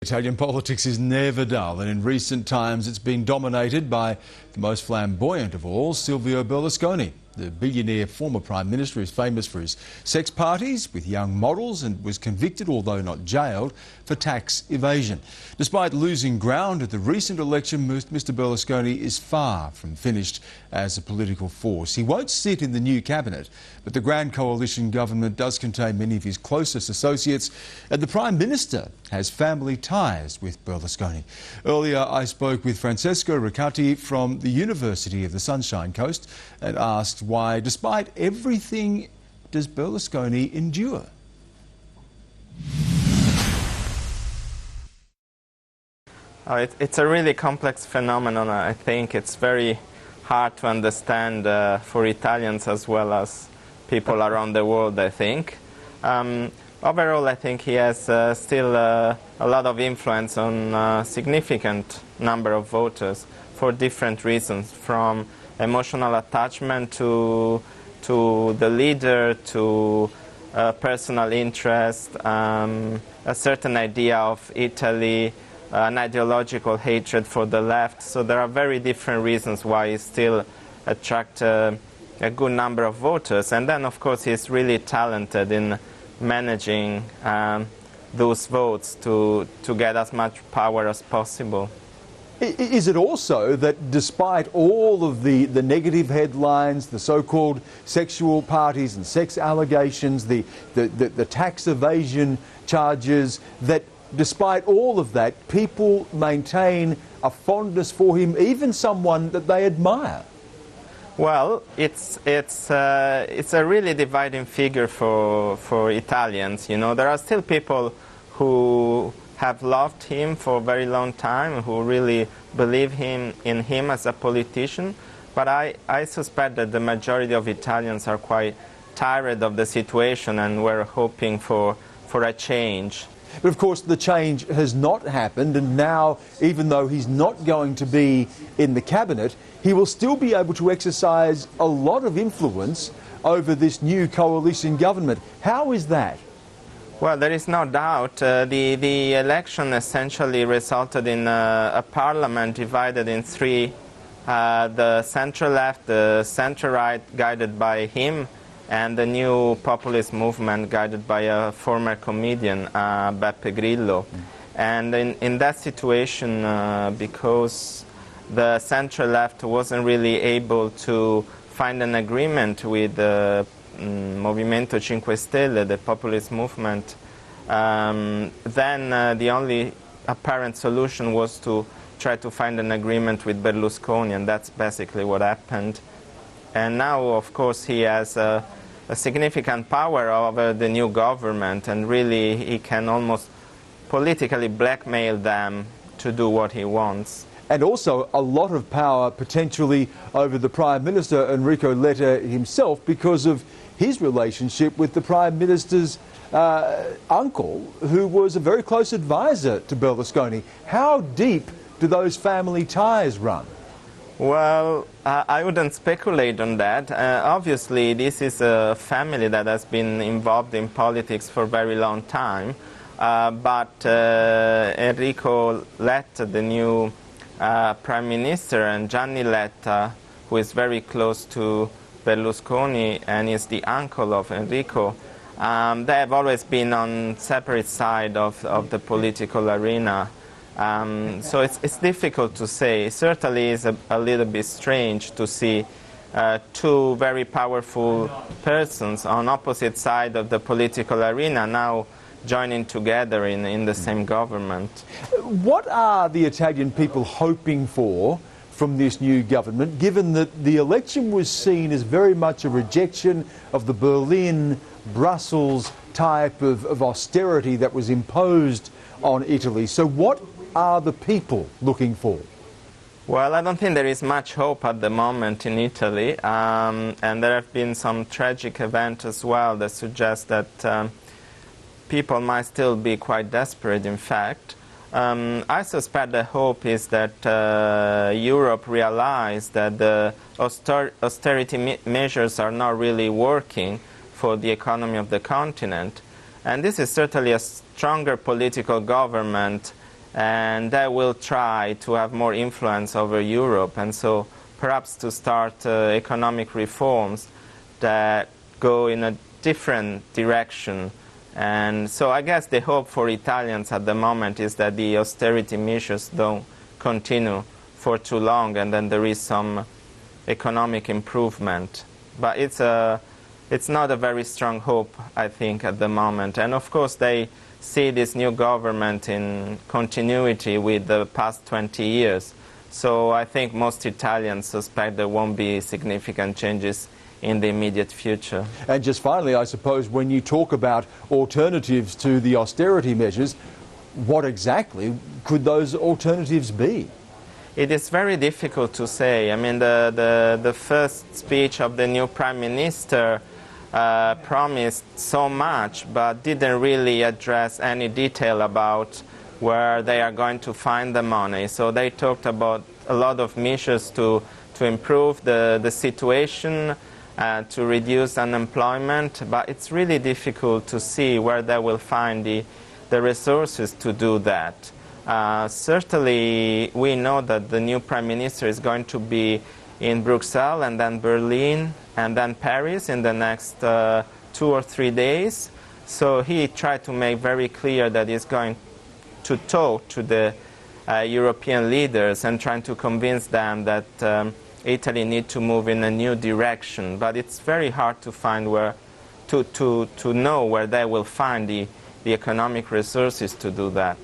Italian politics is never dull, and in recent times it's been dominated by the most flamboyant of all, Silvio Berlusconi. The billionaire former Prime Minister is famous for his sex parties with young models and was convicted, although not jailed, for tax evasion. Despite losing ground at the recent election, Mr Berlusconi is far from finished as a political force. He won't sit in the new cabinet, but the Grand Coalition government does contain many of his closest associates, and the Prime Minister has family ties with Berlusconi. Earlier, I spoke with Francesco Ricatti from the University of the Sunshine Coast and asked why, despite everything, does Berlusconi endure? It's a really complex phenomenon. I think it's very hard to understand for Italians as well as people around the world, I think. Overall, I think he has still a lot of influence on a significant number of voters for different reasons, from emotional attachment to the leader, to personal interest, a certain idea of Italy, an ideological hatred for the left. So there are very different reasons why he still attracts a good number of voters. And then, of course, he's really talented in managing those votes to get as much power as possible. Is it also that despite all of the negative headlines, the so-called sexual parties and sex allegations, the tax evasion charges, that despite all of that, people maintain a fondness for him, even someone that they admire? Well, it's a really dividing figure for Italians. You know, there are still people who have loved him for a very long time, who really believe in him as a politician. But I suspect that the majority of Italians are quite tired of the situation and were hoping for a change. But of course the change has not happened, and now, even though he's not going to be in the cabinet, he will still be able to exercise a lot of influence over this new coalition government. How is that? Well, there is no doubt. The election essentially resulted in a parliament divided in three. The centre-left, the centre-right, guided by him, and the new populist movement guided by a former comedian, Beppe Grillo. And in that situation, because the centre-left wasn't really able to find an agreement with the Movimento 5 Stelle, the populist movement, then the only apparent solution was to try to find an agreement with Berlusconi, and that's basically what happened. And now, of course, he has a significant power over the new government, and really he can almost politically blackmail them to do what he wants. And also a lot of power potentially over the Prime Minister, Enrico Letta himself, because of his relationship with the Prime Minister's uncle, who was a very close advisor to Berlusconi. How deep do those family ties run? Well, I wouldn't speculate on that. Obviously, this is a family that has been involved in politics for a very long time. But Enrico Letta, the new Prime Minister, and Gianni Letta, who is very close to Berlusconi and is the uncle of Enrico, they have always been on separate sides of the political arena. So it's difficult to say. It certainly is a little bit strange to see two very powerful persons on opposite sides of the political arena now joining together in the same government. What are the Italian people hoping for from this new government, given that the election was seen as very much a rejection of the Berlin, Brussels type of austerity that was imposed on Italy? So what are the people looking for? Well, I don't think there is much hope at the moment in Italy, and there have been some tragic events as well that suggest that people might still be quite desperate, in fact. I suspect the hope is that Europe realized that the austerity measures are not really working for the economy of the continent. And this is certainly a stronger political government and they will try to have more influence over Europe, and so perhaps to start economic reforms that go in a different direction. And so I guess the hope for Italians at the moment is that the austerity measures don't continue for too long, and then there is some economic improvement. But it's not a very strong hope, I think, at the moment. And of course they see this new government in continuity with the past 20 years. So I think most Italians suspect there won't be significant changes in the immediate future. And just finally, I suppose, when you talk about alternatives to the austerity measures, what exactly could those alternatives be? It is very difficult to say. I mean, the first speech of the new Prime Minister promised so much, but didn't really address any detail about where they are going to find the money. So they talked about a lot of measures to improve the situation, to reduce unemployment, but it's really difficult to see where they will find the resources to do that. Certainly we know that the new Prime Minister is going to be in Brussels and then Berlin and then Paris in the next 2 or 3 days. So he tried to make very clear that he's going to talk to the European leaders and trying to convince them that Italy needs to move in a new direction. But it's very hard to find to know where they will find the economic resources to do that.